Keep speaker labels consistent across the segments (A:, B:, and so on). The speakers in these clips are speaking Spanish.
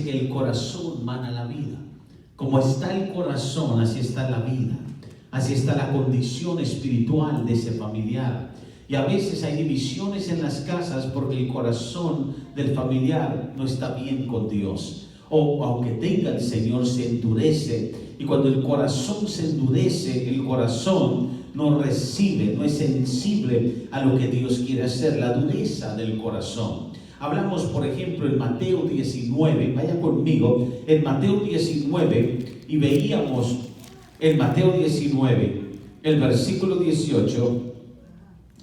A: que el corazón mana la vida. Como está el corazón, así está la vida. Así está la condición espiritual de ese familiar. Y a veces hay divisiones en las casas porque el corazón del familiar no está bien con Dios. O aunque tenga el Señor, se endurece. Y cuando el corazón se endurece, el corazón no recibe, no es sensible a lo que Dios quiere hacer. La dureza del corazón. Hablamos, por ejemplo, en Mateo 19. Vaya conmigo. En Mateo 19 y veíamos en Mateo 19, el versículo 18,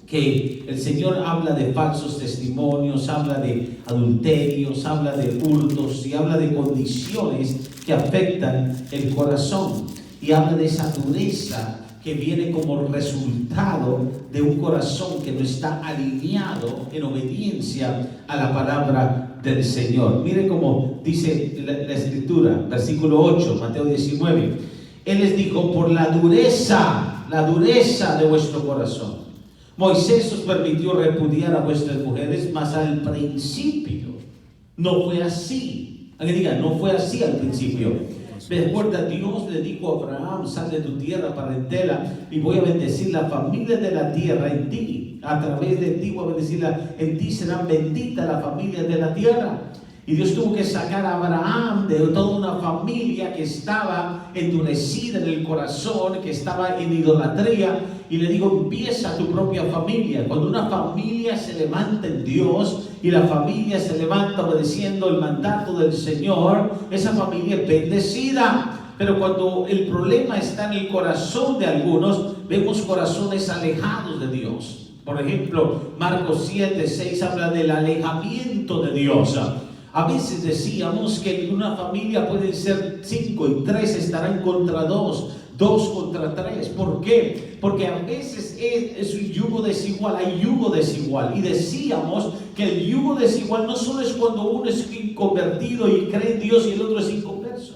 A: que el Señor habla de falsos testimonios, habla de adulterios, habla de hurtos y habla de condiciones que afectan el corazón. Y habla de esa dureza que viene como resultado de un corazón que no está alineado en obediencia a la palabra del Señor. Mire cómo dice la Escritura, versículo 8, Mateo 19. Él les dijo: por la dureza de vuestro corazón. Moisés os permitió repudiar a vuestras mujeres, mas al principio no fue así. Alguien diga, no fue así al principio. Recuerda, Dios le dijo a Abraham: sal de tu tierra parentela y voy a bendecir la familia de la tierra en ti. A través de ti voy a bendecirla, en ti serán benditas las familias de la tierra. Y Dios tuvo que sacar a Abraham de toda una familia que estaba endurecida en el corazón, que estaba en idolatría, y le digo: empieza tu propia familia. Cuando una familia se levanta en Dios y la familia se levanta obedeciendo el mandato del Señor, esa familia es bendecida. Pero cuando el problema está en el corazón de algunos, vemos corazones alejados de Dios. Por ejemplo, Marcos 7:6 habla del alejamiento de Dios. A veces decíamos que en una familia pueden ser 5 y 3 estarán contra 2, 2 contra 3. ¿Por qué? Porque a veces es un yugo desigual, hay yugo desigual. Y decíamos que el yugo desigual no solo es cuando uno es convertido y cree en Dios y el otro es inconverso.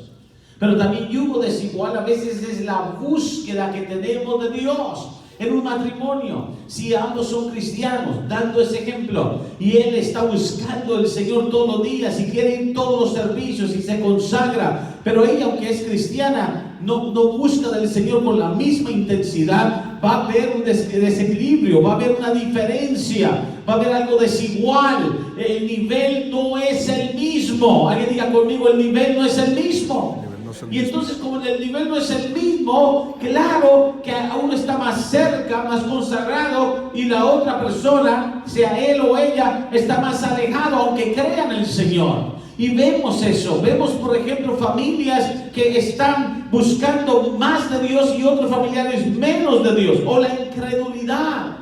A: Pero también yugo desigual a veces es la búsqueda que tenemos de Dios. En un matrimonio, si ambos son cristianos, dando ese ejemplo, y él está buscando al Señor todos los días y quiere ir todos los servicios y se consagra, pero ella, aunque es cristiana, no busca del Señor con la misma intensidad, va a haber un desequilibrio, va a haber una diferencia, va a haber algo desigual. El nivel no es el mismo. Alguien diga conmigo: el nivel no es el mismo. Y entonces, como el nivel no es el mismo, claro que uno está más cerca, más consagrado, y la otra persona, sea él o ella, está más alejado, aunque crean en el Señor. Y vemos eso. Vemos, por ejemplo, familias que están buscando más de Dios y otros familiares menos de Dios. O la incredulidad.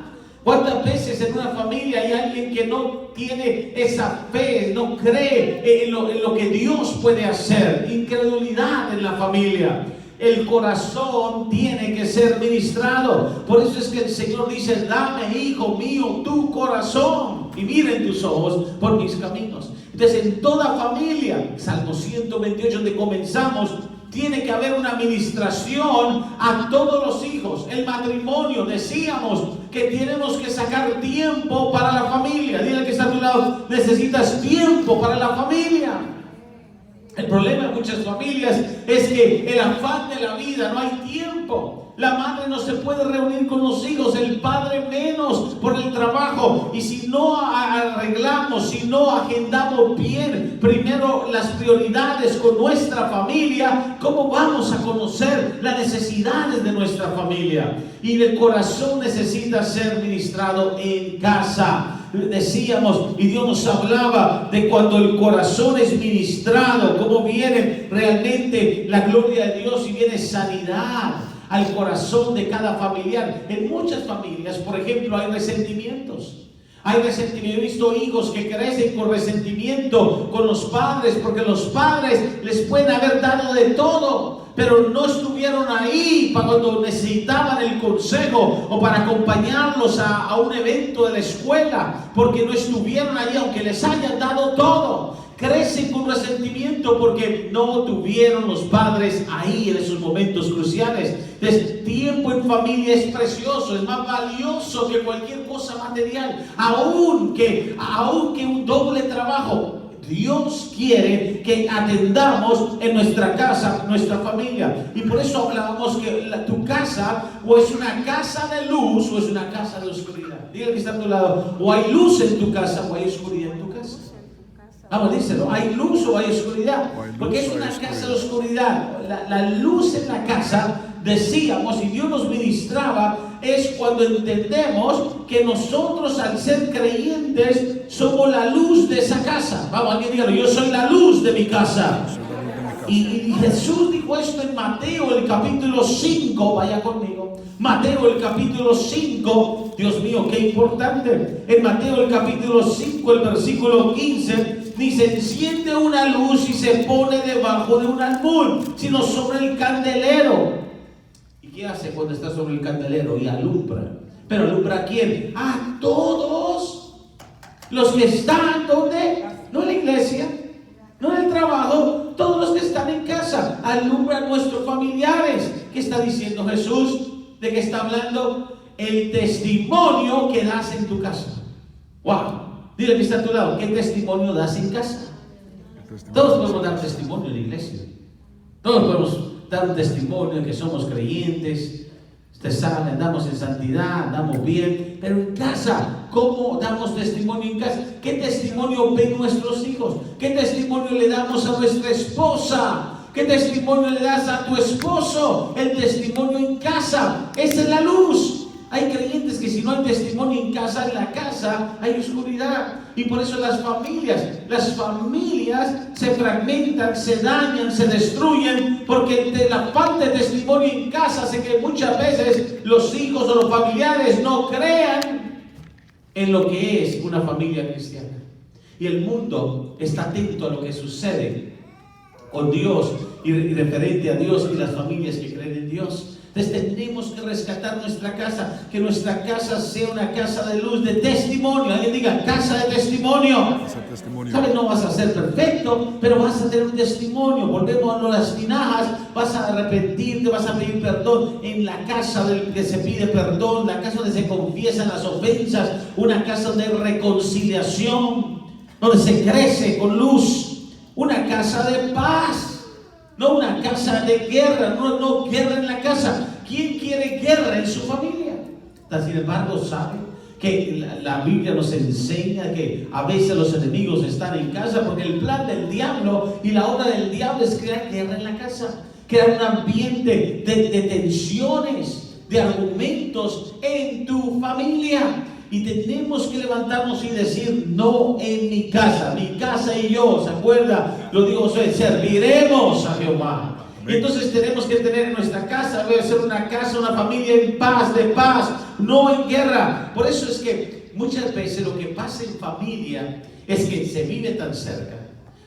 A: ¿Cuántas veces en una familia hay alguien que no tiene esa fe, no cree en lo que Dios puede hacer? Incredulidad en la familia. El corazón tiene que ser ministrado. Por eso es que el Señor dice: dame, hijo mío, tu corazón, y miren tus ojos por mis caminos. Entonces, en toda familia, Salmo 128, donde comenzamos, tiene que haber una administración a todos los hijos. El matrimonio, decíamos que tenemos que sacar tiempo para la familia. Dile al que está a tu lado: necesitas tiempo para la familia. El problema en muchas familias es que el afán de la vida, no hay tiempo. La madre no se puede reunir con los hijos, el padre menos por el trabajo. Y si no arreglamos, si no agendamos bien primero las prioridades con nuestra familia, ¿cómo vamos a conocer las necesidades de nuestra familia? Y el corazón necesita ser ministrado en casa. Decíamos, y Dios nos hablaba de cuando el corazón es ministrado, cómo viene realmente la gloria de Dios y viene sanidad al corazón de cada familiar. En muchas familias, por ejemplo, hay resentimientos. Hay resentimiento. He visto hijos que crecen con resentimiento con los padres, porque los padres les pueden haber dado de todo, pero no estuvieron ahí para cuando necesitaban el consejo o para acompañarlos a un evento de la escuela, porque no estuvieron ahí aunque les hayan dado todo. Crecen con resentimiento porque no tuvieron los padres ahí en esos momentos cruciales. Entonces, tiempo en familia es precioso, es más valioso que cualquier cosa material, aún que un doble trabajo. Dios quiere que atendamos en nuestra casa, nuestra familia. Y por eso hablábamos que tu casa o es una casa de luz o es una casa de oscuridad. Dígale que está a tu lado, o hay luz en tu casa o hay oscuridad en tu casa. Vamos, díselo, hay luz o hay oscuridad. Porque es una casa de oscuridad. La luz en la casa, decíamos, y Dios nos ministraba, es cuando entendemos que nosotros, al ser creyentes, somos la luz de esa casa. Vamos, alguien dígalo, yo soy la luz de mi casa. Y Jesús dijo esto en Mateo, el capítulo 5, vaya conmigo. Mateo, el capítulo 5, Dios mío, qué importante. En Mateo, el capítulo 5, el versículo 15, dice: enciende una luz y se pone debajo de un almud, sino sobre el candelero. ¿Y qué hace cuando está sobre el candelero? Y alumbra. ¿Pero alumbra a quién? A todos los que están, ¿dónde? No en la iglesia, no en el trabajo, todos los que están en casa. Alumbra a nuestros familiares. ¿Qué está diciendo Jesús? ¿De qué está hablando? El testimonio que das en tu casa. ¡Wow! Dile que está a tu lado, ¿qué testimonio das en casa? Todos podemos dar testimonio en la iglesia. Todos podemos dar un testimonio de que somos creyentes. Usted sabe, andamos en santidad, andamos bien. Pero en casa, ¿cómo damos testimonio en casa? ¿Qué testimonio ven nuestros hijos? ¿Qué testimonio le damos a nuestra esposa? ¿Qué testimonio le das a tu esposo? El testimonio en casa. Esa es la luz. Hay creyentes que si no hay testimonio en la casa hay oscuridad. Y por eso las familias se fragmentan, se dañan, se destruyen, porque de la falta de testimonio en casa hace que muchas veces los hijos o los familiares no crean en lo que es una familia cristiana. Y el mundo está atento a lo que sucede con Dios y referente a Dios y las familias que creen en Dios. Entonces tenemos que rescatar nuestra casa, que nuestra casa sea una casa de luz, de testimonio. Alguien diga, casa de testimonio. ¿Sabes? No vas a ser perfecto, pero vas a tener un testimonio. Volvemos a las tinajas, vas a arrepentirte, vas a pedir perdón en la casa del que se pide perdón, la casa donde se confiesan las ofensas, una casa de reconciliación, donde se crece con luz, una casa de paz. No una casa de guerra, no guerra en la casa. ¿Quién quiere guerra en su familia? Sin embargo, sabe que la Biblia nos enseña que a veces los enemigos están en casa, porque el plan del diablo y la obra del diablo es crear guerra en la casa, crear un ambiente de tensiones, de argumentos en tu familia. Y tenemos que levantarnos y decir, no en mi casa y yo, ¿se acuerda? Lo digo, serviremos a Jehová. Y entonces tenemos que tener en nuestra casa, debe ser una casa, una familia en paz, de paz, no en guerra. Por eso es que muchas veces lo que pasa en familia es que se vive tan cerca.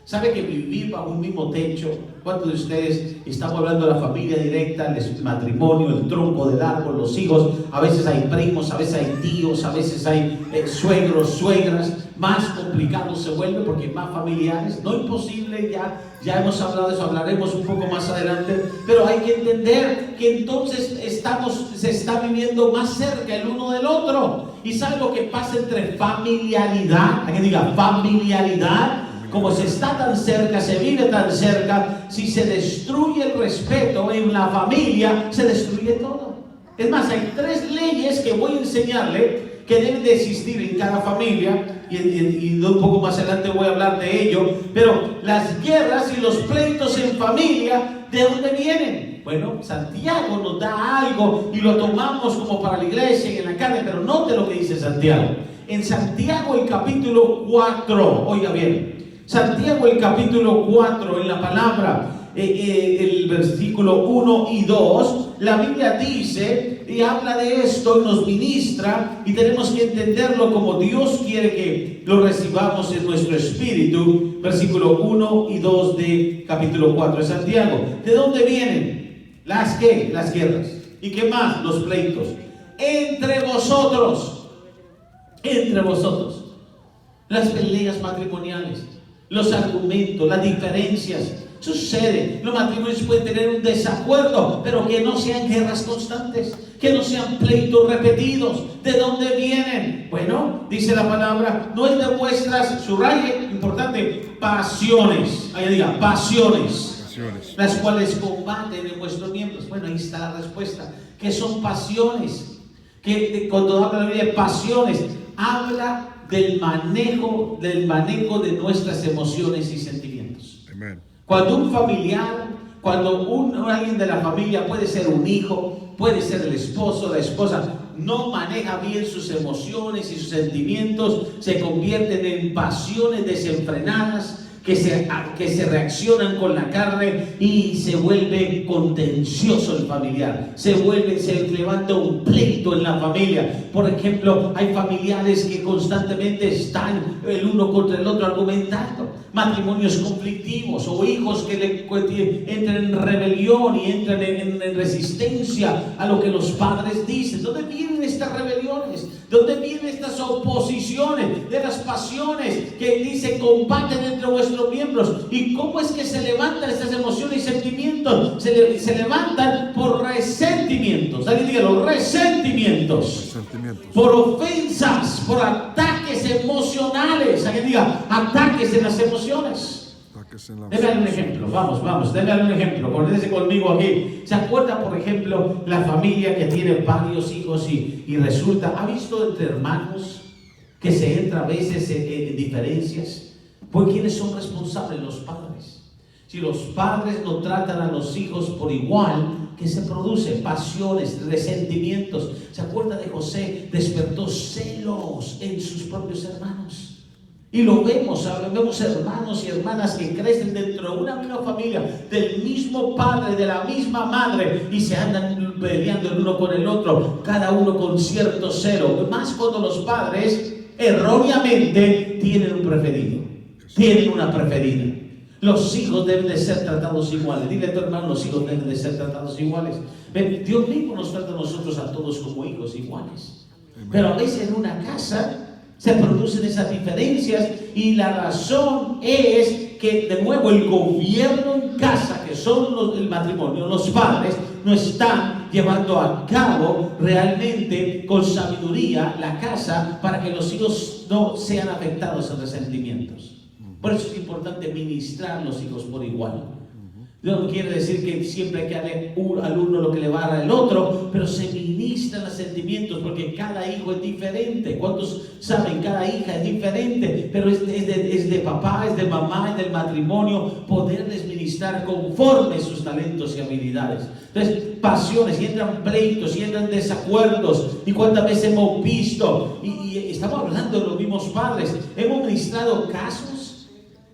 A: ¿Sabe que vivir bajo un mismo techo? ¿Cuántos de ustedes estamos hablando de la familia directa, el matrimonio, el tronco del árbol, los hijos? A veces hay primos, a veces hay tíos, a veces hay suegros, suegras. Más complicado se vuelve porque hay más familiares. No imposible, ya hemos hablado de eso, hablaremos un poco más adelante. Pero hay que entender que entonces se está viviendo más cerca el uno del otro. ¿Y sabe lo que pasa entre familiaridad? Hay que diga familiaridad. Como se está tan cerca, se vive tan cerca, si se destruye el respeto en la familia, se destruye todo. Es más, hay 3 leyes que voy a enseñarle que deben de existir en cada familia, y un poco más adelante voy a hablar de ello. Pero las guerras y los pleitos en familia, ¿de dónde vienen? Bueno, Santiago nos da algo y lo tomamos como para la iglesia y en la carne, pero note lo que dice Santiago. En Santiago el capítulo 4, oiga bien, Santiago el capítulo 4, en la palabra, el versículo 1 y 2, la Biblia dice y habla de esto y nos ministra, y tenemos que entenderlo como Dios quiere que lo recibamos en nuestro espíritu. Versículo 1 y 2 de capítulo 4 de Santiago. ¿De dónde vienen? Las guerras. ¿Y qué más? Los pleitos. Entre vosotros. Las peleas matrimoniales, los argumentos, las diferencias. Sucede, los matrimonios pueden tener un desacuerdo, pero que no sean guerras constantes, que no sean pleitos repetidos. ¿De dónde vienen? Bueno, dice la palabra, no es de vuestras, subraye, importante, pasiones. Ahí diga, pasiones.
B: Pasiones.
A: Las cuales combaten en vuestros miembros. Bueno, ahí está la respuesta. ¿Qué son pasiones? Cuando habla la Biblia de pasiones, habla del manejo de nuestras emociones y sentimientos.
B: Amen.
A: Cuando un familiar, alguien de la familia, puede ser un hijo, puede ser el esposo, la esposa, no maneja bien sus emociones y sus sentimientos, se convierten en pasiones desenfrenadas que se reaccionan con la carne y se vuelve contencioso el familiar, se levanta un pleito en la familia. Por ejemplo, hay familiares que constantemente están el uno contra el otro argumentando, matrimonios conflictivos o hijos que entran en rebelión y entran en resistencia a lo que los padres dicen. ¿Dónde vienen estas rebeliones? ¿Dónde vienen estas oposiciones de las pasiones que dice combaten entre vuestros miembros? ¿Y cómo es que se levantan estas emociones y sentimientos? Se levantan por resentimientos. Alguien diga los resentimientos. Por ofensas, por ataques emocionales. Alguien diga ataques en las emociones. Déjame un ejemplo, vamos, déjame un ejemplo, conéctese conmigo aquí. ¿Se acuerda, por ejemplo, la familia que tiene varios hijos y resulta, ha visto entre hermanos que se entra a veces en diferencias? ¿Por quiénes son responsables? Los padres. Si los padres no tratan a los hijos por igual, ¿qué se produce? Pasiones, resentimientos. ¿Se acuerda de José? Despertó celos en sus propios hermanos. Y lo vemos hermanos y hermanas que crecen dentro de una misma familia, del mismo padre, de la misma madre, y se andan peleando el uno con el otro, cada uno con cierto celo. Más cuando los padres erróneamente tienen un preferido, tienen una preferida. Los hijos deben de ser tratados iguales. Dile a tu hermano, los hijos deben de ser tratados iguales. Dios mismo nos trata a nosotros a todos como hijos iguales. Pero a veces en una casa se producen esas diferencias y la razón es que de nuevo el gobierno en casa, que son el matrimonio, los padres, no están llevando a cabo realmente con sabiduría la casa para que los hijos no sean afectados en resentimientos. Por eso es importante ministrar a los hijos por igual. No quiere decir que siempre hay que darle al uno lo que le va a dar al otro, pero se ministran los sentimientos porque cada hijo es diferente. ¿Cuántos saben? Cada hija es diferente, pero es de papá, es de mamá, es del matrimonio, poderles ministrar conforme sus talentos y habilidades. Entonces, pasiones, y entran pleitos, y entran desacuerdos, y cuántas veces hemos visto, y estamos hablando de los mismos padres, hemos ministrado casos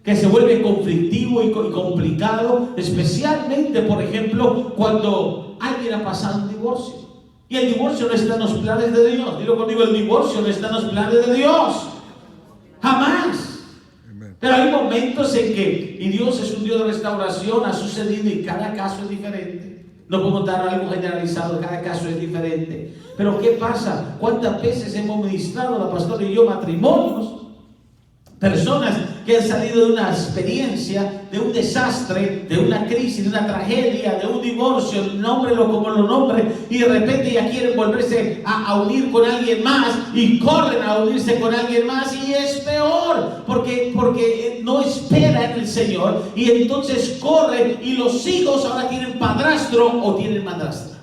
A: que se vuelve conflictivo y complicado, especialmente, por ejemplo, cuando alguien ha pasado un divorcio. Y el divorcio no está en los planes de Dios. Dilo conmigo, el divorcio no está en los planes de Dios. Jamás. Pero hay momentos en que, y Dios es un Dios de restauración, ha sucedido y cada caso es diferente. No podemos dar algo generalizado, cada caso es diferente. Pero ¿qué pasa? ¿Cuántas veces hemos ministrado, la pastora y yo, matrimonios? Personas que han salido de una experiencia, de un desastre, de una crisis, de una tragedia, de un divorcio, nómbrelo como lo nombre, y de repente ya quieren volverse a unir con alguien más y corren a unirse con alguien más y es peor porque no esperan en el Señor y entonces corren y los hijos ahora tienen padrastro o tienen madrastra.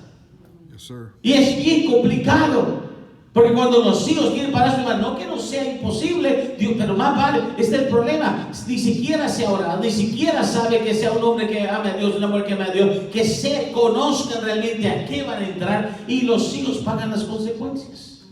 A: Yes, sir. Y es bien complicado. Porque cuando los hijos tienen padrastro, no que no sea imposible, Dios, pero más vale, este es el problema, ni siquiera se ha orado, ni siquiera sabe que sea un hombre que ame a Dios, una mujer que ame a Dios, que se conozcan realmente a qué van a entrar y los hijos pagan las consecuencias.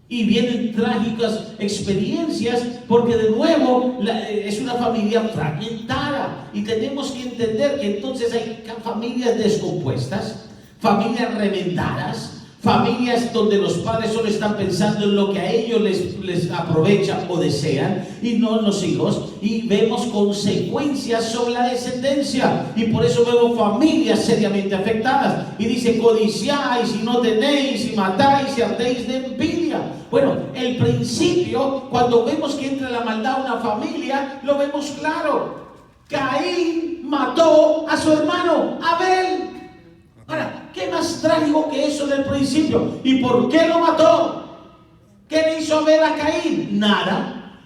A: Y vienen trágicas experiencias porque de nuevo es una familia fragmentada y tenemos que entender que entonces hay familias descompuestas, familias revendadas, familias donde los padres solo están pensando en lo que a ellos les aprovecha o desean y no en los hijos, y vemos consecuencias sobre la descendencia y por eso vemos familias seriamente afectadas y dice codiciáis y no tenéis y matáis y ardéis de envidia. Bueno, el principio, cuando vemos que entra la maldad a una familia, lo vemos claro. Caín mató a su hermano Abel. Ahora, ¿qué más trágico que eso del principio? ¿Y por qué lo mató? ¿Qué le hizo Abel a Caín? Nada.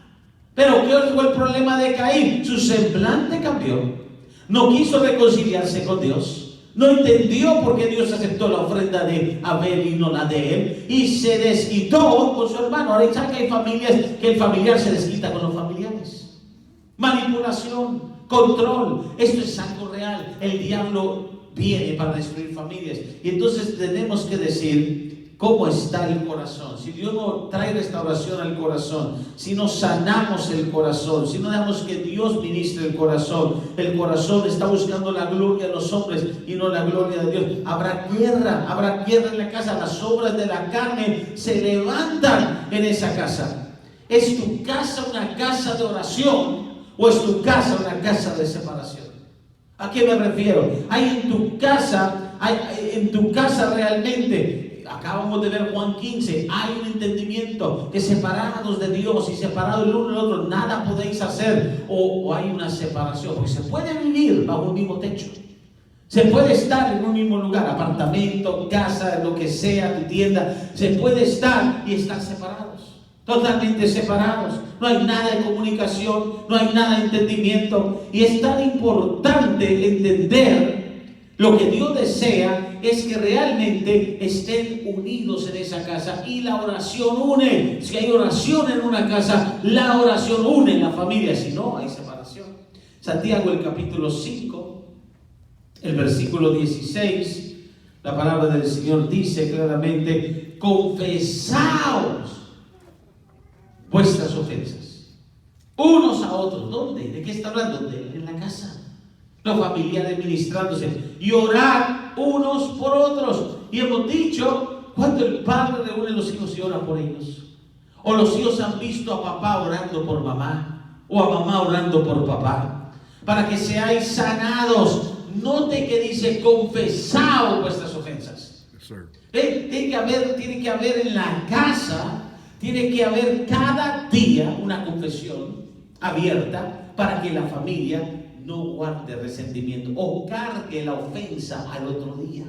A: Pero ¿qué fue el problema de Caín? Su semblante cambió. No quiso reconciliarse con Dios. No entendió por qué Dios aceptó la ofrenda de Abel y no la de él. Y se desquitó con su hermano. Ahora ya que hay familias que el familiar se desquita con los familiares. Manipulación, control. Esto es algo real. El diablo viene para destruir familias. Y entonces tenemos que decir cómo está el corazón. Si Dios no trae restauración al corazón, si no sanamos el corazón, si no dejamos que Dios ministre el corazón está buscando la gloria de los hombres y no la gloria de Dios. Habrá guerra en la casa. Las obras de la carne se levantan en esa casa. ¿Es tu casa una casa de oración o es tu casa una casa de separación? ¿A qué me refiero? Hay en tu casa realmente, acabamos de ver Juan 15, hay un entendimiento que separados de Dios y separados el uno del otro, nada podéis hacer, o hay una separación, porque se puede vivir bajo un mismo techo. Se puede estar en un mismo lugar, apartamento, casa, lo que sea, tu tienda, se puede estar y estar separados. Totalmente separados, no hay nada de comunicación, no hay nada de entendimiento, y es tan importante entender lo que Dios desea es que realmente estén unidos en esa casa, y la oración une. Si hay oración en una casa, la oración une en la familia, si no hay separación. Santiago, el capítulo 5, el versículo 16, la palabra del Señor dice claramente: confesaos vuestras ofensas unos a otros. ¿Dónde? ¿De qué está hablando? En la casa. Los familiares ministrándose, y orar unos por otros. Y hemos dicho, cuando el padre reúne a los hijos y ora por ellos, o los hijos han visto a papá orando por mamá, o a mamá orando por papá, para que seáis sanados. Note que dice: confesaos vuestras ofensas. Tiene que haber en la casa, tiene que haber cada día una confesión abierta para que la familia no guarde resentimiento o cargue la ofensa al otro día.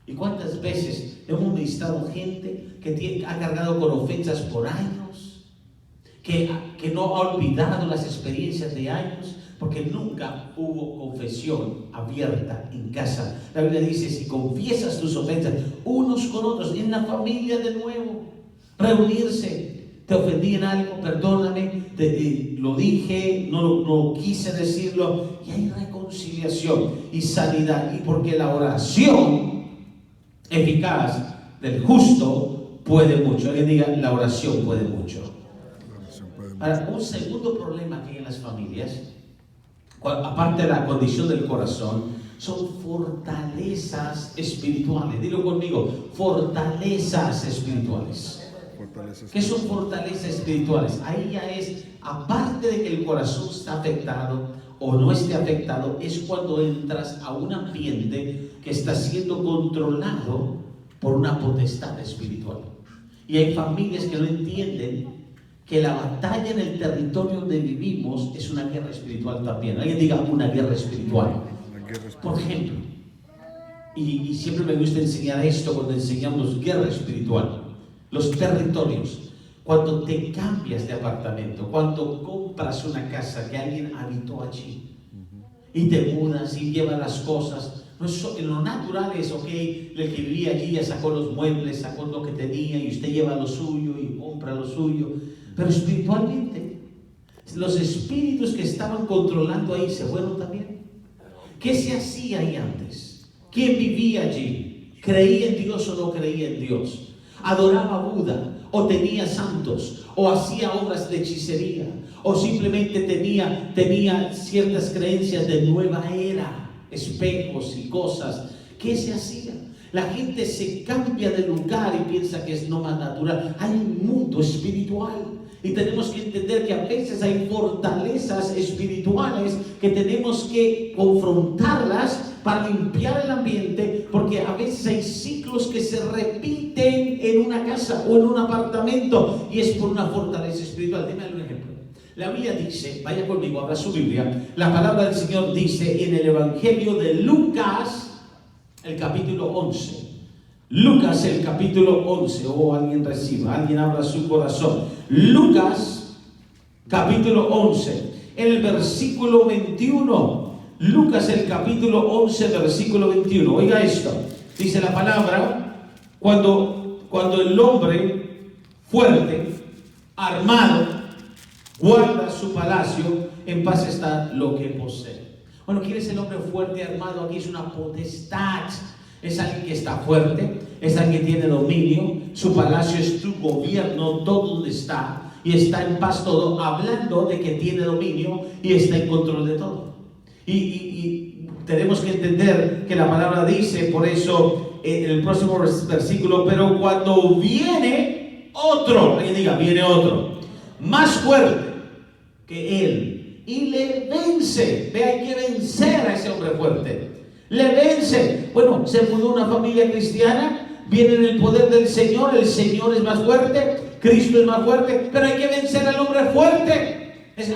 A: ¿Y cuántas veces hemos ministrado gente que ha cargado con ofensas por años, que no ha olvidado las experiencias de años, porque nunca hubo confesión abierta en casa? La Biblia dice: si confiesas tus ofensas unos con otros, en la familia de nuevo, reunirse. Te ofendí en algo, perdóname, lo dije, no quise decirlo, y hay reconciliación y sanidad. Y porque la oración eficaz del justo puede mucho. Alguien diga: la oración puede mucho. Ahora, un segundo problema que hay en las familias, aparte de la condición del corazón, son fortalezas espirituales. Dilo conmigo: fortalezas espirituales. ¿Qué son fortalezas espirituales? Ahí ya es, aparte de que el corazón está afectado o no esté afectado, es cuando entras a un ambiente que está siendo controlado por una potestad espiritual. Y hay familias que no entienden que la batalla en el territorio donde vivimos es una guerra espiritual también. Alguien diga: una guerra espiritual. Por ejemplo, y siempre me gusta enseñar esto cuando enseñamos guerra espiritual. Los territorios, cuando te cambias de apartamento, cuando compras una casa que alguien habitó allí, y te mudas y llevas las cosas, en lo natural es, ok, el que vivía allí ya sacó los muebles, sacó lo que tenía, y usted lleva lo suyo y compra lo suyo. Pero espiritualmente, los espíritus que estaban controlando ahí se fueron también. ¿Qué se hacía ahí antes? ¿Quién vivía allí? ¿Creía en Dios o no creía en Dios? ¿Adoraba a Buda? ¿O tenía santos? ¿O hacía obras de hechicería? ¿O simplemente tenía ciertas creencias de nueva era? Espejos y cosas. ¿Qué se hacía? La gente se cambia de lugar y piensa que es no más natural. Hay un mundo espiritual. Y tenemos que entender que a veces hay fortalezas espirituales que tenemos que confrontarlas para limpiar el ambiente, porque a veces hay ciclos que se repiten en una casa o en un apartamento, y es por una fortaleza espiritual. Déjame un ejemplo. La Biblia dice, vaya conmigo, abra su Biblia, la palabra del Señor dice en el Evangelio de Lucas, el capítulo 11. Lucas, el capítulo 11, alguien reciba, alguien abra su corazón. Lucas, capítulo 11, en el versículo 21. Lucas, el capítulo 11, versículo 21. Oiga esto. Dice la palabra, cuando el hombre fuerte, armado, guarda su palacio, en paz está lo que posee. Bueno, ¿quién es el hombre fuerte, armado? Aquí es una potestad. Es alguien que está fuerte, es alguien que tiene dominio. Su palacio es tu gobierno, todo donde está, y está en paz todo, hablando de que tiene dominio y está en control de todo. Y tenemos que entender que la palabra dice, por eso en el próximo versículo, pero cuando viene otro, alguien diga, viene otro, más fuerte que él, y le vence. Ve, hay que vencer a ese hombre fuerte. Le vence. Bueno, se mudó una familia cristiana, viene en el poder del Señor, el Señor es más fuerte, Cristo es más fuerte, pero hay que vencer al hombre fuerte.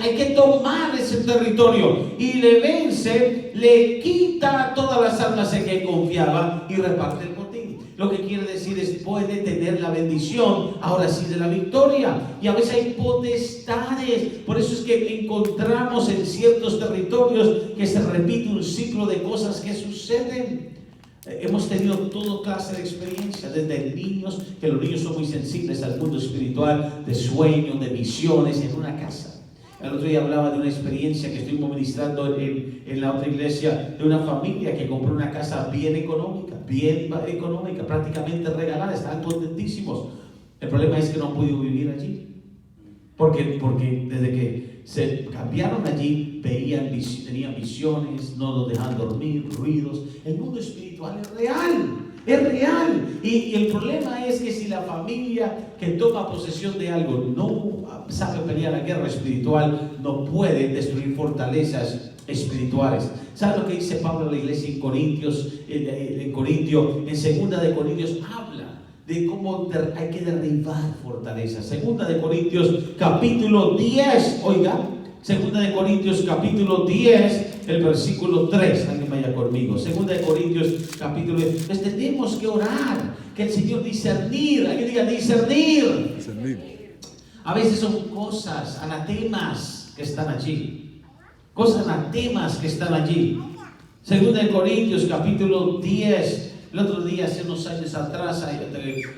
A: Hay que tomar ese territorio, y le vence, le quita todas las armas en que confiaba y reparte el botín. Lo que quiere decir es, puede tener la bendición, ahora sí, de la victoria. Y a veces hay potestades. Por eso es que encontramos en ciertos territorios que se repite un ciclo de cosas que suceden. Hemos tenido toda clase de experiencias, desde niños, que los niños son muy sensibles al mundo espiritual, de sueños, de visiones en una casa. El otro día hablaba de una experiencia que estoy ministrando en la otra iglesia, de una familia que compró una casa bien económica, prácticamente regalada, estaban contentísimos. El problema es que no han podido vivir allí, porque desde que se cambiaron allí, tenían visiones, no los dejaban dormir, ruidos. El mundo espiritual es real. Es real. Y el problema es que si la familia que toma posesión de algo no sabe pelear la guerra espiritual, no puede destruir fortalezas espirituales. ¿Sabe lo que dice Pablo a la iglesia en Corintios? En 2 de Corintios habla de cómo hay que derribar fortalezas. 2 de Corintios capítulo 10, oiga, 2 de Corintios capítulo 10, el versículo 3, alguien vaya conmigo. 2 de Corintios capítulo 10. Pues tenemos que orar, que el Señor discernir, alguien diga discernir. A veces son cosas, anatemas que están allí. Cosas anatemas que están allí. 2 de Corintios capítulo 10. El otro día, hace unos años atrás,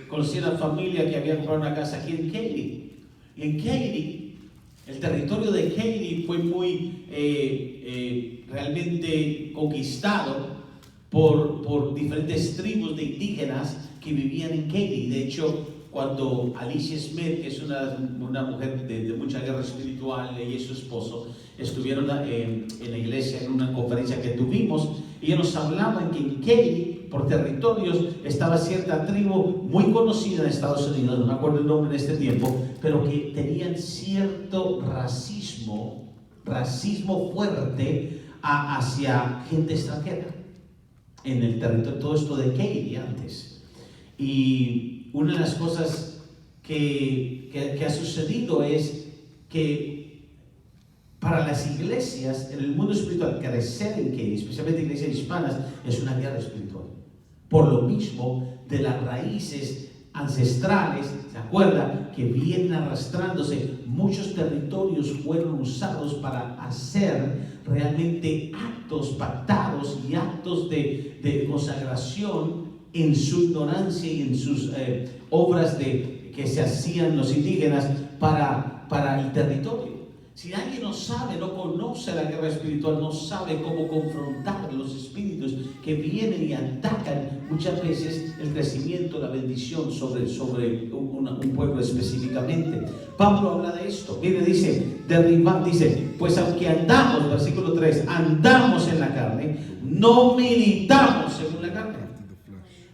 A: conocí a una familia que había comprado una casa aquí en Katy. Y en Katy, el territorio de Katy fue muy realmente conquistado por diferentes tribus de indígenas que vivían en Katy. De hecho, cuando Alicia Smith, que es una mujer de mucha guerra espiritual, ella y su esposo estuvieron en la iglesia en una conferencia que tuvimos, y ellos nos hablaban que en Katy, por territorios, estaba cierta tribu muy conocida en Estados Unidos, no me acuerdo el nombre en este tiempo, pero que tenían cierto racismo fuerte hacia gente extranjera en el territorio, todo esto de Katy antes. Y una de las cosas que ha sucedido es que para las iglesias en el mundo espiritual, crecer en Katy, especialmente iglesias hispanas, es una guerra espiritual. Por lo mismo, de las raíces ancestrales, ¿se acuerda? Que vienen arrastrándose, muchos territorios fueron usados para hacer realmente actos pactados y actos de consagración en su ignorancia y en sus obras que se hacían los indígenas para el territorio. Si alguien no sabe, no conoce la guerra espiritual, no sabe cómo confrontar los espíritus que vienen y atacan muchas veces el crecimiento, la bendición sobre un pueblo específicamente. Pablo habla de esto. Mire, dice, pues aunque andamos, versículo 3, andamos en la carne, no militamos según la carne.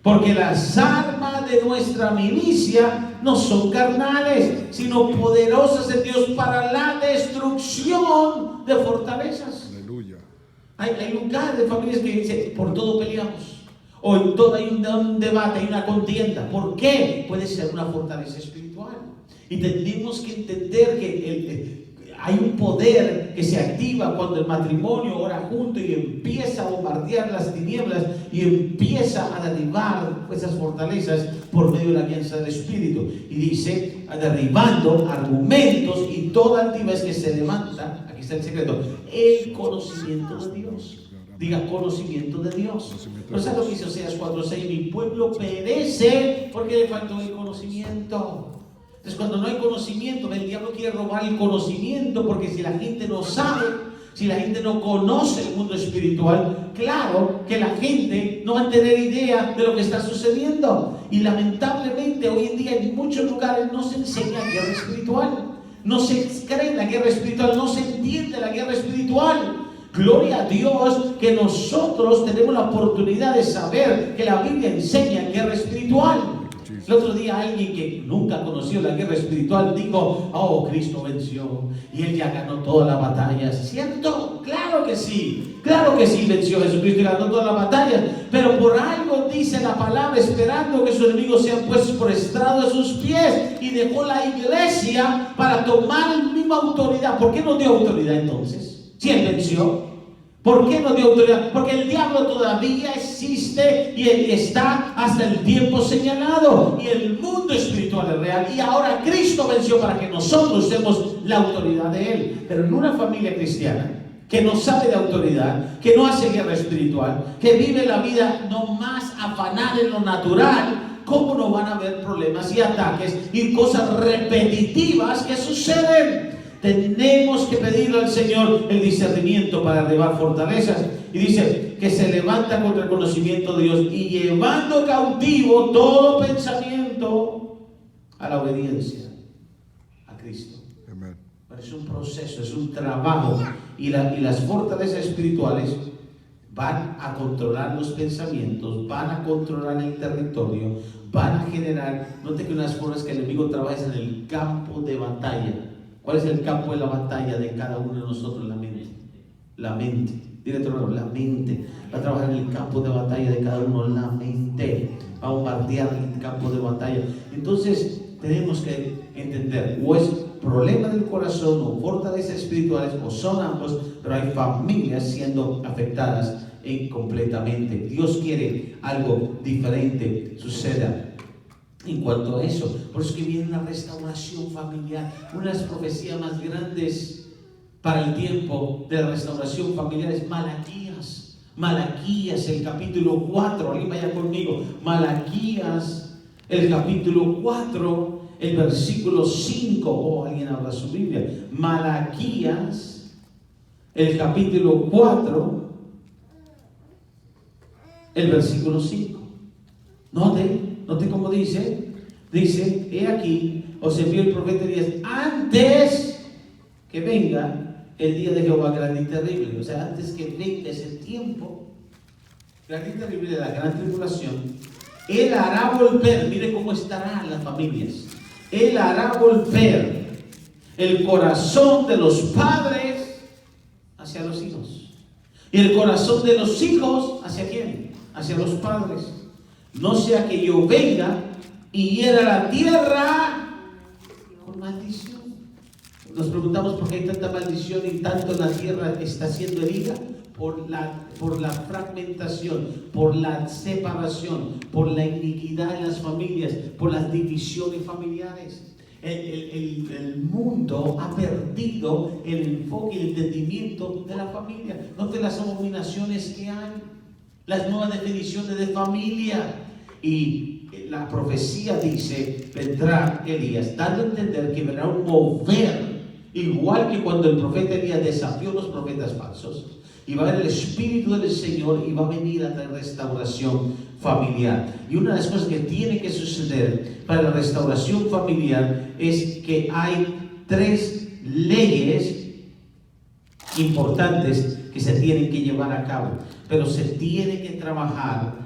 A: Porque las armas de nuestra milicia no son carnales, sino poderosas en Dios para la destrucción de fortalezas.
B: Aleluya.
A: Hay lugares de familias que dicen, por todo peleamos. O en todo hay un debate, hay una contienda. ¿Por qué? Puede ser una fortaleza espiritual. Y tenemos que entender que hay un poder que se activa cuando el matrimonio ora junto y empieza a bombardear las tinieblas y empieza a derribar esas fortalezas por medio de la alianza del Espíritu. Y dice, derribando argumentos y toda altivez que se levanta, aquí está el secreto, el conocimiento de Dios. Diga, conocimiento de Dios. ¿No sabes lo que dice Oseas 4:6? Mi pueblo perece porque le faltó el conocimiento. Entonces, cuando no hay conocimiento, el diablo quiere robar el conocimiento, porque si la gente no sabe, si la gente no conoce el mundo espiritual, claro que la gente no va a tener idea de lo que está sucediendo. Y lamentablemente hoy en día en muchos lugares no se enseña guerra espiritual, no se cree en la guerra espiritual, no se entiende la guerra espiritual. Gloria a Dios que nosotros tenemos la oportunidad de saber que la Biblia enseña guerra espiritual. El otro día alguien que nunca conoció la guerra espiritual dijo, oh, Cristo venció y Él ya ganó todas las batallas. ¿Cierto? Claro que sí venció Jesucristo y ganó todas las batallas, pero por algo dice la palabra, esperando que sus enemigos sean puestos por estrado de sus pies, y dejó la iglesia para tomar la misma autoridad. ¿Por qué no dio autoridad entonces? Si Él venció, ¿por qué no dio autoridad? Porque el diablo todavía existe y está hasta el tiempo señalado, y el mundo espiritual es real, y ahora Cristo venció para que nosotros demos la autoridad de Él. Pero en una familia cristiana que no sabe de autoridad, que no hace guerra espiritual, que vive la vida nomás afanada en lo natural, ¿cómo no van a haber problemas y ataques y cosas repetitivas que suceden? Tenemos que pedirle al Señor el discernimiento para derribar fortalezas. Y dice que se levanta contra el conocimiento de Dios, y llevando cautivo todo pensamiento a la obediencia a Cristo.
B: Amen.
A: Pero es un proceso, es un trabajo, y las fortalezas espirituales van a controlar los pensamientos, van a controlar el territorio, van a generar. Note que unas formas que el enemigo trabaja es en el campo de batalla. ¿Cuál es el campo de la batalla de cada uno de nosotros? La mente. La mente. Dile otro lado, la mente. Va a trabajar en el campo de batalla de cada uno, la mente. Va a bombardear el campo de batalla. Entonces, tenemos que entender, o es problema del corazón o fortalezas espirituales, o son ambos, pero hay familias siendo afectadas completamente. Dios quiere algo diferente suceda en cuanto a eso. Por eso que viene una restauración familiar. Una de las profecías más grandes para el tiempo de la restauración familiar es Malaquías. Malaquías, el capítulo 4. Alguien vaya conmigo. Malaquías, el capítulo 4, el versículo 5. Oh, alguien abra su Biblia. Malaquías, el capítulo 4, el versículo 5. Note cómo dice, he aquí, os envío el profeta Elías antes que venga el día de Jehová grande y terrible. O sea, antes que venga ese tiempo grande y terrible de la gran tribulación, Él hará volver, mire cómo estarán las familias, Él hará volver el corazón de los padres hacia los hijos, y el corazón de los hijos ¿hacia quién? Hacia los padres. No sea que yo venga y hiera la tierra con maldición. Nos preguntamos por qué hay tanta maldición y tanto la tierra está siendo herida. Por la fragmentación, por la separación, por la iniquidad en las familias, por las divisiones familiares. El mundo ha perdido el enfoque y el entendimiento de la familia. Note las abominaciones que hay, las nuevas definiciones de familia. Y la profecía dice, vendrá Elías, dando a entender que vendrá un mover, igual que cuando el profeta Elías desafió a los profetas falsos, y va a haber el Espíritu del Señor y va a venir a traer restauración familiar. Y una de las cosas que tiene que suceder para la restauración familiar es que hay 3 leyes importantes que se tienen que llevar a cabo, pero se tiene que trabajar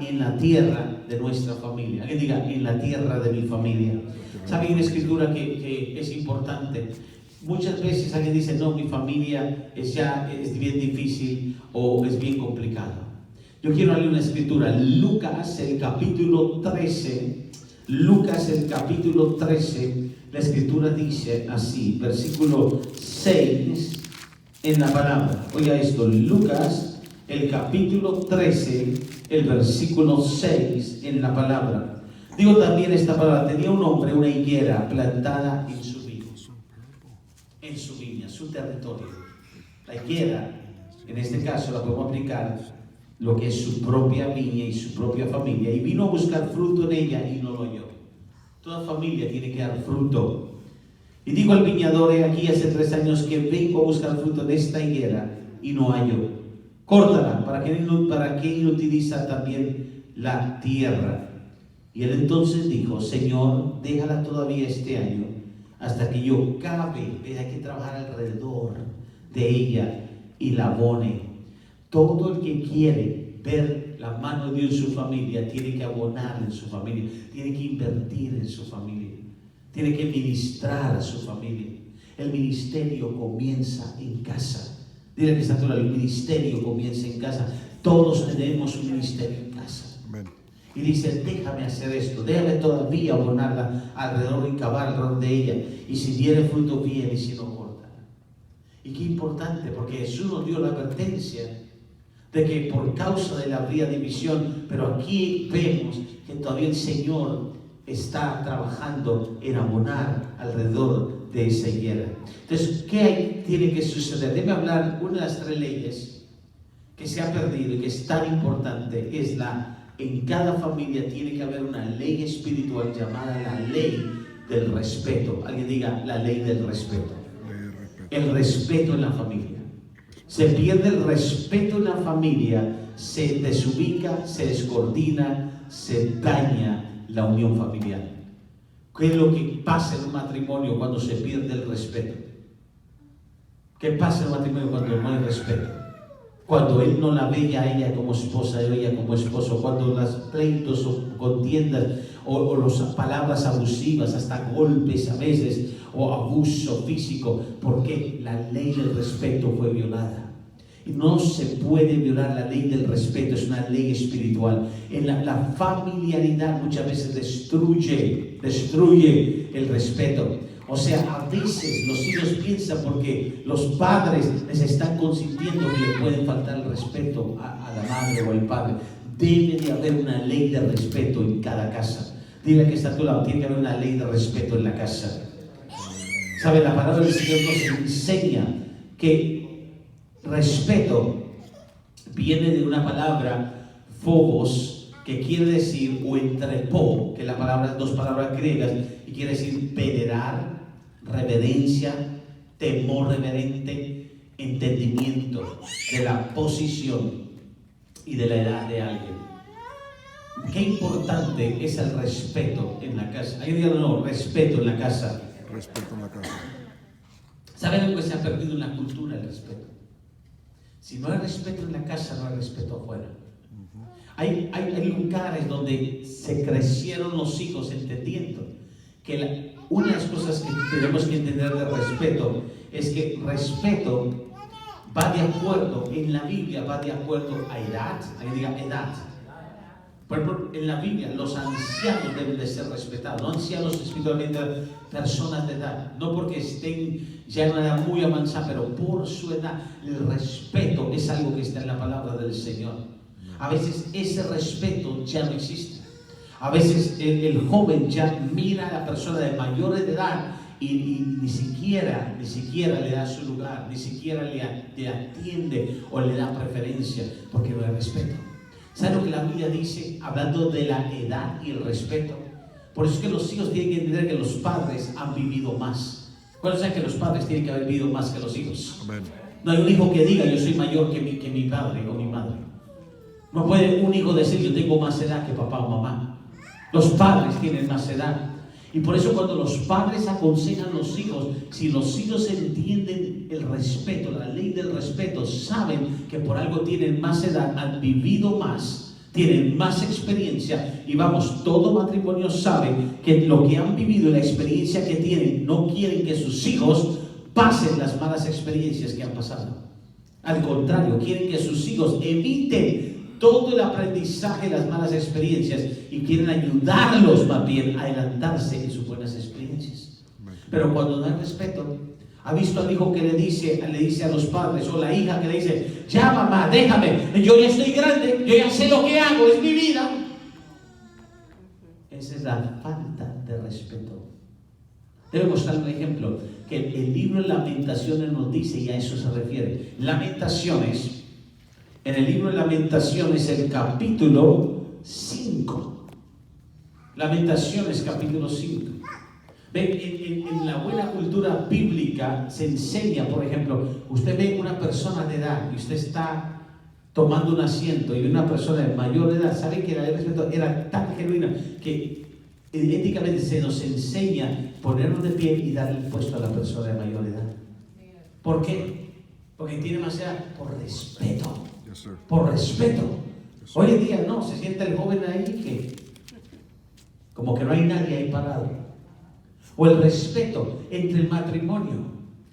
A: en la tierra de nuestra familia. Alguien diga, en la tierra de mi familia. ¿Saben una escritura que es importante? Muchas veces alguien dice, no, mi familia es bien difícil o es bien complicado. Yo quiero darle una escritura, Lucas el capítulo 13, la escritura dice así, versículo 6 en la palabra. Oiga esto, Lucas, el capítulo 13, el versículo 6 en la palabra. Digo también esta palabra, tenía un hombre una higuera plantada en su viña, su territorio. La higuera, en este caso la podemos aplicar lo que es su propia viña y su propia familia, y vino a buscar fruto en ella y no lo halló. Toda familia tiene que dar fruto. Y dijo al viñador: he aquí hace 3 años que vengo a buscar fruto de esta higuera y no hallo. Córtala, ¿para qué inutiliza también la tierra? Y él entonces dijo: Señor, déjala todavía este año, hasta que yo cabe. Hay que trabajar alrededor de ella y la abone. Todo el que quiere ver la mano de Dios en su familia tiene que abonar en su familia, tiene que invertir en su familia, tiene que ministrar a su familia. El ministerio comienza en casa. Dile que está a tu lado, el ministerio comienza en casa. Todos tenemos un ministerio en casa. Amén. Y dice: déjame hacer esto, déjame todavía abonarla alrededor y cavar alrededor de ella. Y si diere fruto, bien, y si no, corta. Y qué importante, porque Jesús nos dio la advertencia de que por causa de él habría división, pero aquí vemos que todavía el Señor está trabajando en abonar alrededor de esa higuera. Entonces, ¿qué tiene que suceder? Déjame hablar, una de las 3 leyes que se ha perdido y que es tan importante, es en cada familia tiene que haber una ley espiritual llamada la ley del respeto. Alguien diga: la ley del respeto. El respeto en la familia. Se pierde el respeto en la familia, se desubica, se descoordina, se daña la unión familiar. ¿Qué es lo que pasa en un matrimonio cuando se pierde el respeto? ¿Qué pasa en un matrimonio cuando no hay respeto? Cuando él no la ve ya a ella como esposa, ella como esposo, cuando las pleitos o contiendas o las palabras abusivas, hasta golpes a veces, o abuso físico, porque la ley del respeto fue violada. Y no se puede violar la ley del respeto, es una ley espiritual. La familiaridad muchas veces destruye el respeto. O sea, a veces los hijos piensan porque los padres les están consintiendo que le pueden faltar el respeto a la madre o al padre. Debe de haber una ley de respeto en cada casa. Dile que está a tu lado, tiene que haber una ley de respeto en la casa. ¿Sabe? La palabra del Señor nos enseña que respeto viene de una palabra phobos, que quiere decir, o entrepó, que la palabra, 2 palabras griegas, y quiere decir venerar, reverencia, temor reverente, entendimiento de la posición y de la edad de alguien. Qué importante es el respeto en la casa. Hay día no, respeto en la casa.
B: Respeto en la casa.
A: ¿Saben lo que se ha perdido en la cultura? El respeto. Si no hay respeto en la casa, no hay respeto afuera. Hay lugares donde se crecieron los hijos entendiendo que una de las cosas que tenemos que entender de respeto es que respeto va de acuerdo, en la Biblia va de acuerdo a edad. Ahí diga edad. Por ejemplo, en la Biblia los ancianos deben de ser respetados, no ancianos espiritualmente, personas de edad, no porque estén ya en una edad muy avanzada, pero por su edad. El respeto es algo que está en la palabra del Señor. A veces ese respeto ya no existe. A veces el joven ya mira a la persona de mayor edad y ni siquiera le da su lugar, ni siquiera le atiende o le da preferencia, porque no hay respeto. ¿Saben lo que la Biblia dice hablando de la edad y el respeto? Por eso es que los hijos tienen que entender que los padres han vivido más. ¿Cuántos saben que los padres tienen que haber vivido más que los hijos? Amén. No hay un hijo que diga: yo soy mayor que mi padre o mi madre. No puede un hijo decir: yo tengo más edad que papá o mamá. Los padres tienen más edad. Y por eso cuando los padres aconsejan a los hijos, si los hijos entienden el respeto, la ley del respeto, saben que por algo tienen más edad, han vivido más, tienen más experiencia, y vamos, todo matrimonio sabe que lo que han vivido y la experiencia que tienen, no quieren que sus hijos pasen las malas experiencias que han pasado. Al contrario, quieren que sus hijos eviten todo el aprendizaje, las malas experiencias, y quieren ayudarlos más bien a adelantarse en sus buenas experiencias. Pero cuando no hay respeto, ¿ha visto al hijo que le dice a los padres, o la hija que le dice, ya mamá, déjame, yo ya estoy grande, yo ya sé lo que hago, es mi vida? Esa es la falta de respeto. Debo mostrar un ejemplo, que el libro de Lamentaciones nos dice, y a eso se refiere. Lamentaciones, en el libro de Lamentaciones, el capítulo 5. Lamentaciones, capítulo 5. En la buena cultura bíblica se enseña, por ejemplo, usted ve una persona de edad y usted está tomando un asiento y una persona de mayor edad, sabe que la ley de respeto era tan genuina que éticamente se nos enseña ponernos de pie y darle el puesto a la persona de mayor edad. ¿Por qué? Porque tiene más edad, por respeto. Por respeto. Hoy en día no, se sienta el joven ahí que como que no hay nadie ahí parado. O el respeto entre el matrimonio,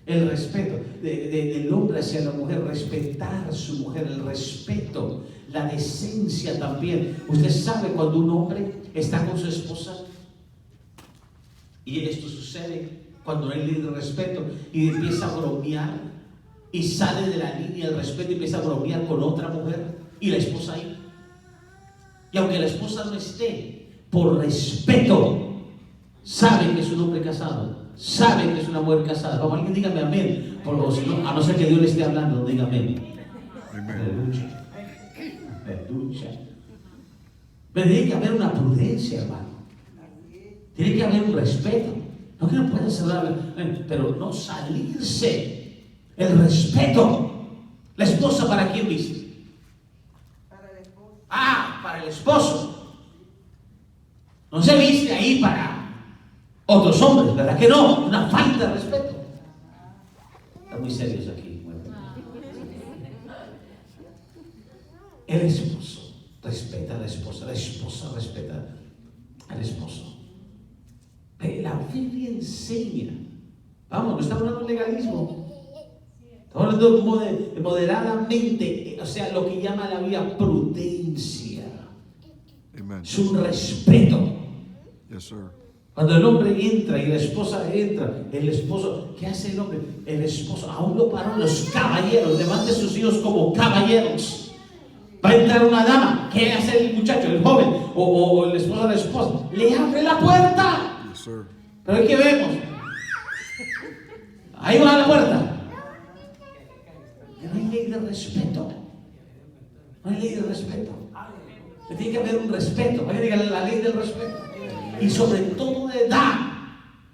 A: el respeto del hombre hacia la mujer, respetar a su mujer, el respeto, la decencia también. Usted sabe cuando un hombre está con su esposa, y esto sucede cuando hay ley de respeto y empieza a bromear y sale de la línea del respeto y empieza a bromear con otra mujer y la esposa ahí. Y aunque la esposa no esté, por respeto, sabe que es un hombre casado, sabe que es una mujer casada. Vamos, alguien dígame amén. Por si no, a no ser que Dios le esté hablando, dígame amén. Aleluya. Aleluya. Pero tiene que haber una prudencia, hermano. Tiene que haber un respeto. No que no pueda cerrar, pero no salirse. El respeto. La esposa, ¿para quién viste?
B: Para el esposo.
A: Ah, para el esposo. No se viste ahí para otros hombres, ¿verdad que no? Una falta de respeto. Están muy serios aquí. Bueno. El esposo respeta a la esposa respeta al esposo. La Biblia enseña. Vamos, no estamos hablando de legalismo. Estamos hablando de moderadamente, o sea, lo que llama la Biblia prudencia.
C: Amen.
A: Es un respeto.
C: Yes, sir.
A: Cuando el hombre entra y la esposa entra, el esposo, ¿qué hace el hombre? El esposo, aún lo paran los caballeros, levante sus hijos como caballeros. Va a entrar una dama, ¿qué hace el muchacho, el joven, o el esposo de la esposa? Le abre la puerta.
C: Yes, sir.
A: Pero ¿qué vemos? Ahí va la puerta. No hay ley de respeto. No hay ley de respeto. Tiene que haber un respeto. Vaya a diga la ley del respeto. Y sobre todo de edad.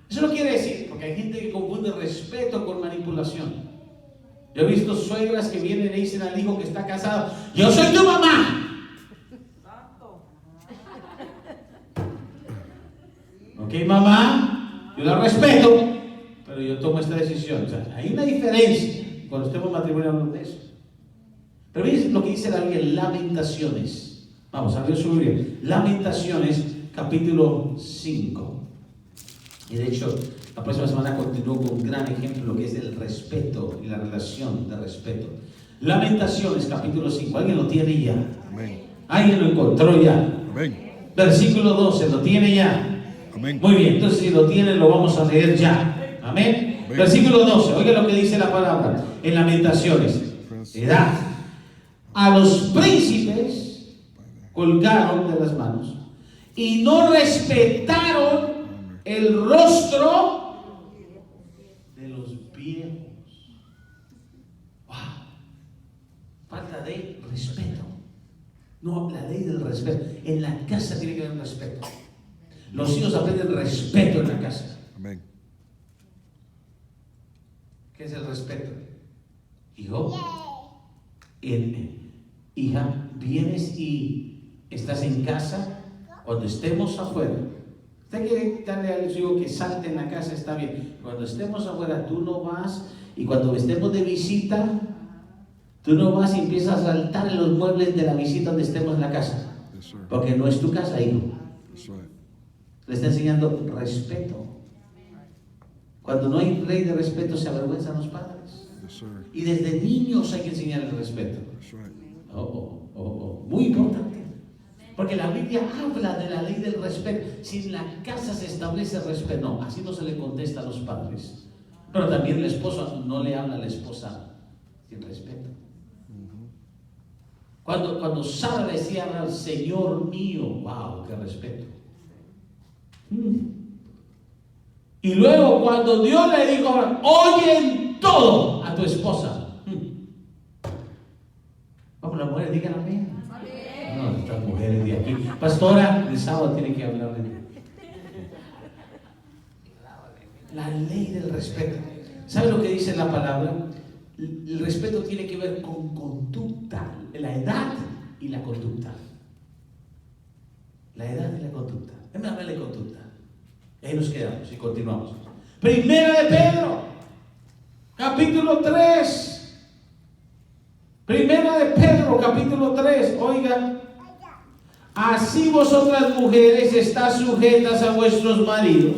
A: Eso no quiere decir, porque hay gente que confunde respeto con manipulación. Yo he visto suegras que vienen y le dicen al hijo que está casado, yo soy tu mamá. Ok, mamá, yo la respeto, pero yo tomo esta decisión. O sea, hay una diferencia. Cuando estemos en matrimonio hablamos de eso. Pero miren lo que dice la Biblia en Lamentaciones. Vamos a ver su Biblia. Lamentaciones, capítulo 5. Y de hecho, la próxima semana continúo con un gran ejemplo, lo que es el respeto y la relación de respeto. Lamentaciones, capítulo 5. ¿Alguien lo tiene ya?
C: Amén.
A: ¿Alguien lo encontró ya?
C: Amén.
A: Versículo 12, ¿lo tiene ya?
C: Amén.
A: Muy bien, entonces si lo tiene, lo vamos a leer ya. Amén.
C: Amén.
A: Versículo 12, oiga lo que dice la palabra en Lamentaciones. Edad. A los príncipes colgaron de las manos y no respetaron el rostro de los viejos. Wow. Falta de respeto. No, la ley del respeto. En la casa tiene que haber un respeto. Los hijos aprenden respeto en la casa.
C: Amén.
A: ¿Qué es el respeto? Hijo, hija, vienes y estás en casa. Cuando estemos afuera, usted quiere darle al hijo que salte en la casa, está bien. Cuando estemos afuera, tú no vas, y cuando estemos de visita, tú no vas y empiezas a saltar en los muebles de la visita donde estemos en la casa.
C: Yes, sir.
A: Porque no es tu casa, hijo.
C: That's right.
A: Le está enseñando respeto. Cuando no hay ley de respeto, se avergüenzan los padres.
C: Yes, sir.
A: Y desde niños hay que enseñar el respeto.
C: That's right.
A: Muy importante. Porque la Biblia habla de la ley del respeto. Si en la casa se establece el respeto, no, así no se le contesta a los padres. Pero también el esposo no le habla a la esposa sin respeto. Cuando Sara decía al Señor mío, wow, qué respeto. Y luego cuando Dios le dijo, oye en todo a tu esposa. Vamos, las mujeres, digan amén. No, estas mujeres de aquí. Pastora, el sábado tiene que hablar de mí. La ley del respeto. ¿Sabe lo que dice la palabra? El respeto tiene que ver con conducta, la edad y la conducta. La edad y la conducta. Déjame hablar de conducta. Ahí nos quedamos y continuamos. Primera de Pedro, capítulo 3. Primera de Pedro, capítulo 3. Oigan. Así vosotras mujeres estáis sujetas a vuestros maridos,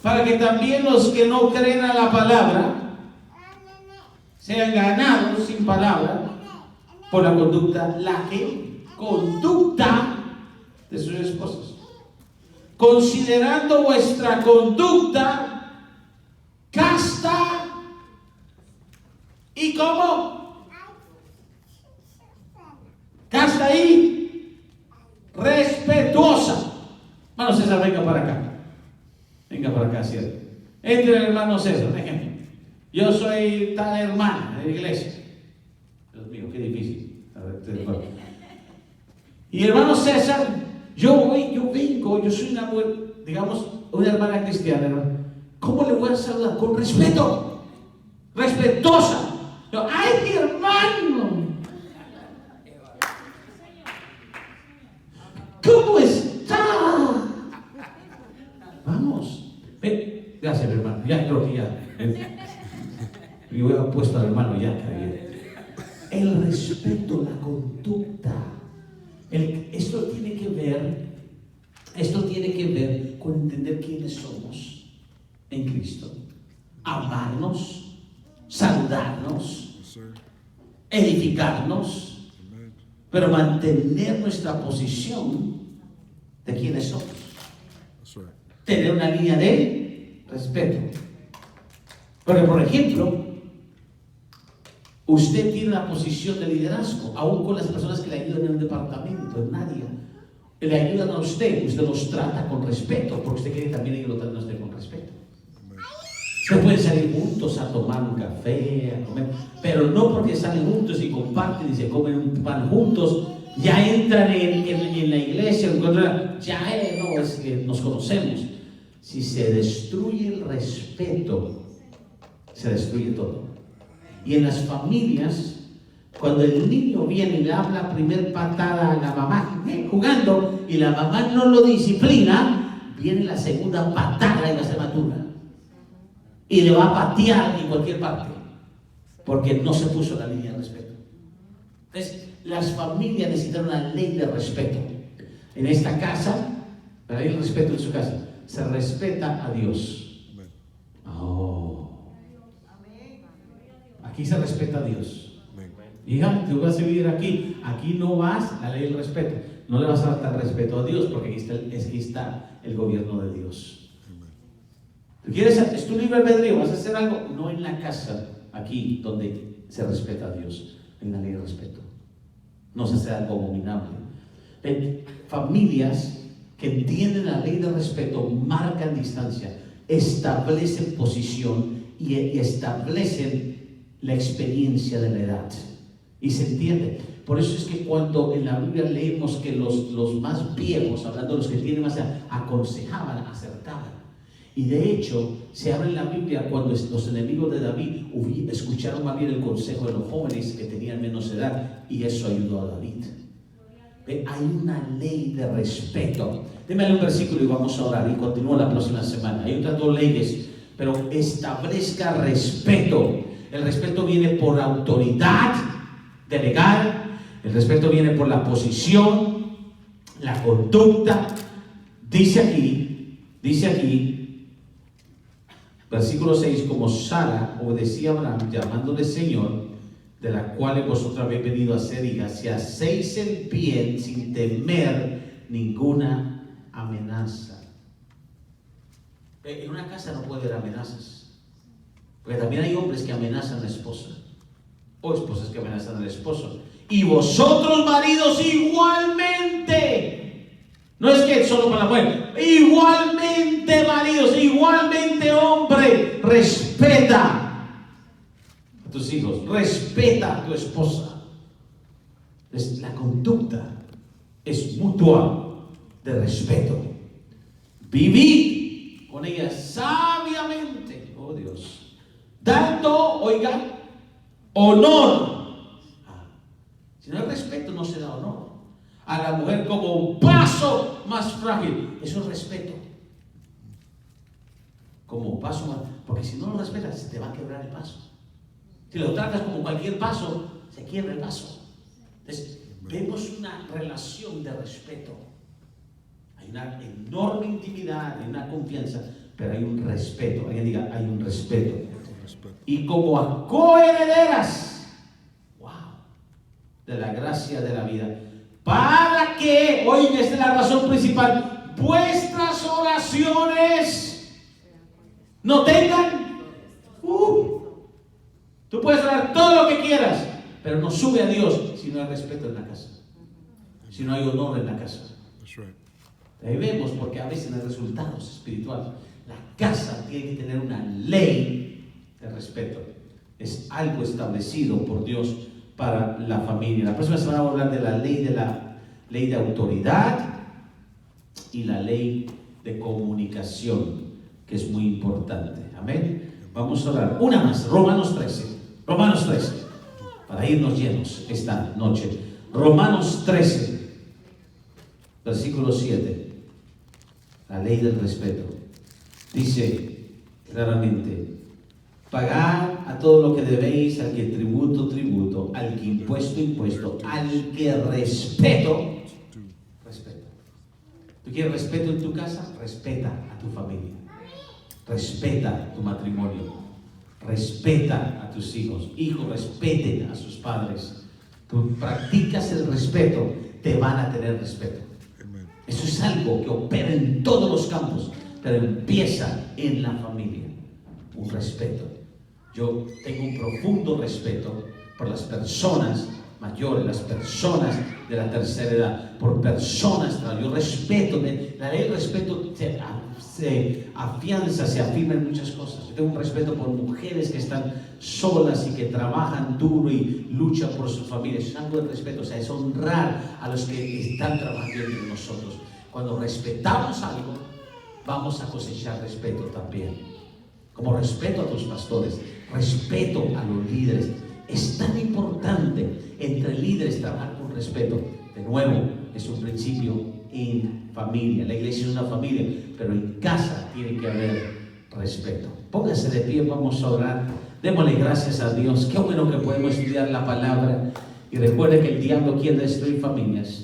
A: para que también los que no creen a la palabra sean ganados sin palabra por la conducta, conducta de sus esposos, considerando vuestra conducta casta y ¿cómo? Casta y respetuosa. Hermano César, venga para acá. Venga para acá, ¿cierto? Entre el hermano César, déjenme. Yo soy tal hermana de la iglesia. Dios mío, qué difícil. Y hermano César, yo soy una mujer, digamos, una hermana cristiana, hermano. ¿Cómo le voy a saludar? Con respeto, respetuosa. Yo, ¡ay, mi hermano! ¿Cómo está? Vamos. Gracias, hermano. Ya creo que ya. Yo he puesto al hermano ya. El respeto, la conducta. Esto tiene que ver con entender quiénes somos en Cristo. Amarnos, saludarnos, edificarnos, pero mantener nuestra posición de quiénes somos. Tener una línea de respeto. Porque, por ejemplo, usted tiene una posición de liderazgo, aún con las personas que le ayudan en el departamento, en área, le ayudan a usted los trata con respeto, porque usted quiere también ellos lo tratan a usted con respeto. Usted pueden salir juntos a tomar un café, a comer, pero no porque salen juntos y comparten y se comen un pan juntos, ya entran en la iglesia, ya no, es que nos conocemos. Si se destruye el respeto, se destruye todo. Y en las familias, cuando el niño viene y le habla la primer patada a la mamá, jugando, y la mamá no lo disciplina, viene la segunda patada y la se matura. Y le va a patear en cualquier parte, porque no se puso la línea de respeto. Entonces, las familias necesitan una ley de respeto. En esta casa, la ley de respeto en su casa, se respeta a Dios. Oh. Aquí se respeta a Dios. Hija, tú vas a vivir aquí. Aquí no vas la ley del respeto. No le vas a dar respeto a Dios, porque aquí está el gobierno de Dios. ¿Tú quieres? ¿Es tu libre albedrío? ¿Vas a hacer algo? No en la casa, aquí donde se respeta a Dios, en la ley de respeto. No se hace algo abominable. Familias que entienden la ley de respeto marcan distancia, establecen posición y establecen la experiencia de la edad. Y se entiende. Por eso es que cuando en la Biblia leemos que los más viejos, hablando de los que tienen más edad, aconsejaban, acertaban. Y de hecho, se habla en la Biblia cuando los enemigos de David escucharon más bien el consejo de los jóvenes que tenían menos edad, y eso ayudó a David. Hay una ley de respeto. Démele un versículo y vamos a orar y continúo la próxima semana. Hay otras dos leyes, pero establezca respeto. El respeto viene por autoridad delegar, el respeto viene por la posición, la conducta. Dice aquí, versículo 6, como Sara obedecía a Abraham, llamándole Señor, de la cual vosotros habéis venido a ser hijas, si hacéis el bien sin temer ninguna amenaza. En una casa no puede haber amenazas, porque también hay hombres que amenazan a la esposa, o esposas que amenazan al esposo. Y vosotros, maridos, igualmente. No es que solo para la mujer. Igualmente, maridos, igualmente, hombre, respeta a tus hijos, respeta a tu esposa. La conducta es mutua de respeto. Vivid con ella sabiamente, oh Dios, dando, oigan, honor. Si no hay respeto, no se da honor a la mujer como un vaso más frágil. Eso es respeto. Como un vaso más, porque si no lo respetas, se te va a quebrar el vaso. Si lo tratas como cualquier vaso, se quiebra el vaso. Entonces, vemos una relación de respeto. Hay una enorme intimidad, hay una confianza, pero hay un respeto. Alguien diga, hay un respeto. Y como a coherederas, wow, de la gracia de la vida, para que, oigan, esta es la razón principal, vuestras oraciones no tengan, tú puedes orar todo lo que quieras, pero no sube a Dios si no hay respeto en la casa, si no hay honor en la casa. Ahí vemos, porque a veces en los resultados espirituales, la casa tiene que tener una ley de respeto. Es algo establecido por Dios para la familia. La próxima semana vamos a hablar de la ley de autoridad y la ley de comunicación, que es muy importante. Amén. Vamos a hablar una más, Romanos 13, para irnos llenos esta noche. Romanos 13, versículo 7. La ley del respeto. Dice claramente: pagad a todo lo que debéis, al que tributo, al que impuesto, al que respeto. ¿Tú quieres respeto en tu casa? Respeta a tu familia. Respeta tu matrimonio. Respeta a tus hijos. Hijos, respeten a sus padres. Tú practicas el respeto, te van a tener respeto. Eso es algo que opera en todos los campos, pero empieza en la familia. Un respeto. Yo tengo un profundo respeto por las personas mayores, las personas de la tercera edad, por personas. Yo respeto, la ley del respeto se afianza, se afirma en muchas cosas. Yo tengo un respeto por mujeres que están solas y que trabajan duro y luchan por su familia. Eso es algo de respeto, o sea, es honrar a los que están trabajando entre nosotros. Cuando respetamos algo, vamos a cosechar respeto también. Como respeto a tus pastores, respeto a los líderes. Es tan importante entre líderes trabajar con respeto. De nuevo, es un principio en familia. La iglesia es una familia, pero en casa tiene que haber respeto. Póngase de pie, vamos a orar. Démosle gracias a Dios. Qué bueno que podemos estudiar la palabra. Y recuerde que el diablo quiere destruir familias.